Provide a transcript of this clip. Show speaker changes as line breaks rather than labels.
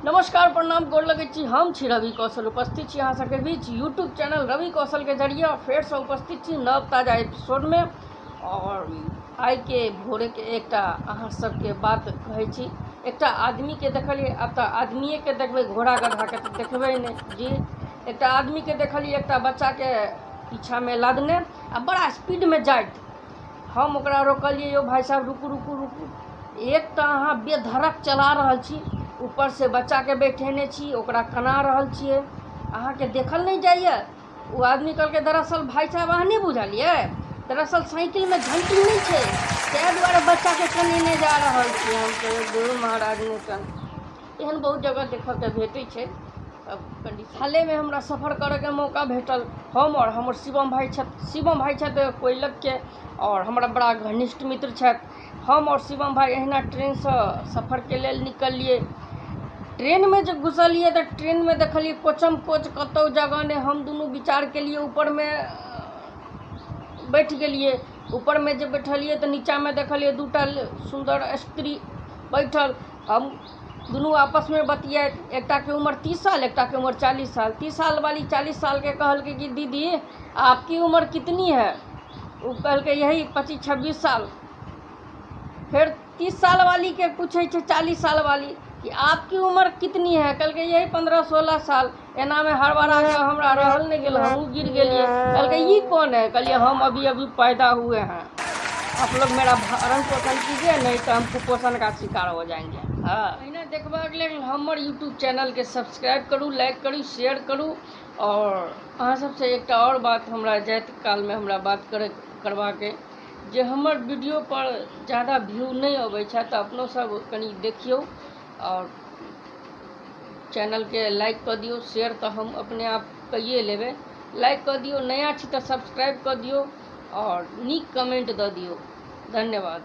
नमस्कार प्रणाम गोर लगे छी। हम छी रवि कौशल, उपस्थित छी अहाँ सबके बीच यूट्यूब चैनल रवि कौशल के जरिए फेर से उपस्थित छी नव ताजा एपिसोड में। और आई के भोरे के एकटा अहाँ सबके बात कहै छी। एकटा आदमी के देखलिए, अब तो आदमीए के देखबे, घोड़ा गधा के तो देखबे नहीं जी। एकटा आदमी के देखलिए एकटा बच्चा के पीछा में लादने आ बड़ा स्पीड में जाइत। हम ओकरा रोकलिए, यो भाई साहब रुकू रुकू रुकू। एक तो अहाँ बेधड़क चला रहल छी, ऊपर से बच्चा के बैठेने छी, ओकरा कना रहल छिए, अहाँ के देखल नहीं जाइए। वो आदमी कहलकै दरअसल भाई साहब अहाँ नहीं बुझलिए, दरअसल साइकिल में घंटी नहीं है, तै दुआरे बच्चा के कनेने जा रहल छी। हम कहे गुरु महाराज ने कन एहन बहुत जगह देखऽ के भेटै छै। हाले में हमरा सफ़र करे के मौका भेटल। हम और हमर शिवम भाई छथि कोइलक के, और हमरा बड़ा घनिष्ठ मित्र छथि। हम और शिवम भाई अहिना ट्रेन से सफ़र के लेल निकलिए। ट्रेन में जब घुसलिए तो ट्रेन में देखलिए कोचम कोच कतौ जगह ने। हम दुनू विचार के लिए ऊपर में बैठ गेलिए। ऊपर में जब बैठलिए तो नीचा में देखलिए दूटा सुंदर स्त्री बैठल। हम दुनू आपस में बतियाए, एकटा के उम्र 30 साल, एकटा के उम्र 40 साल। 30 साल वाली 40 साल के कहल कि दीदी आपकी उम्र कितनी है? वो कहल के यही 25-26 साल। फिर 30 साल वाली के पूछे 40 साल वाली कि आपकी उम्र कितनी है? कल के यही 15-16 साल। एना में हड़बड़ा के हमरा रहल नहीं गेल, हम गिर गेलिए। कल के ये कौन है? कलिए हम अभी अभी पैदा हुए हैं, आप लोग मेरा भरण पोषण कीजिए, नहीं तो हम कुपोषण का शिकार हो जाएंगे। हाँ, इन्हें देखबा के लिए हमार यूट्यूब चैनल के सब्सक्राइब करूँ, लाइक करूँ, शेयर करूँ। और अहाँ सबसे एक और बात हमरा जाइत काल में हमरा बात करवा के, जे हमर वीडियो पर ज़्यादा व्यू नहीं अबै छै तो अपनो सब कनी देखियो और चैनल के लाइक कर दियो, शेयर तो हम अपने आप कइए लेबे। लाइक कर दियो, नया छी तो सब्सक्राइब कर दियो और नीक कमेंट दे दियो। धन्यवाद।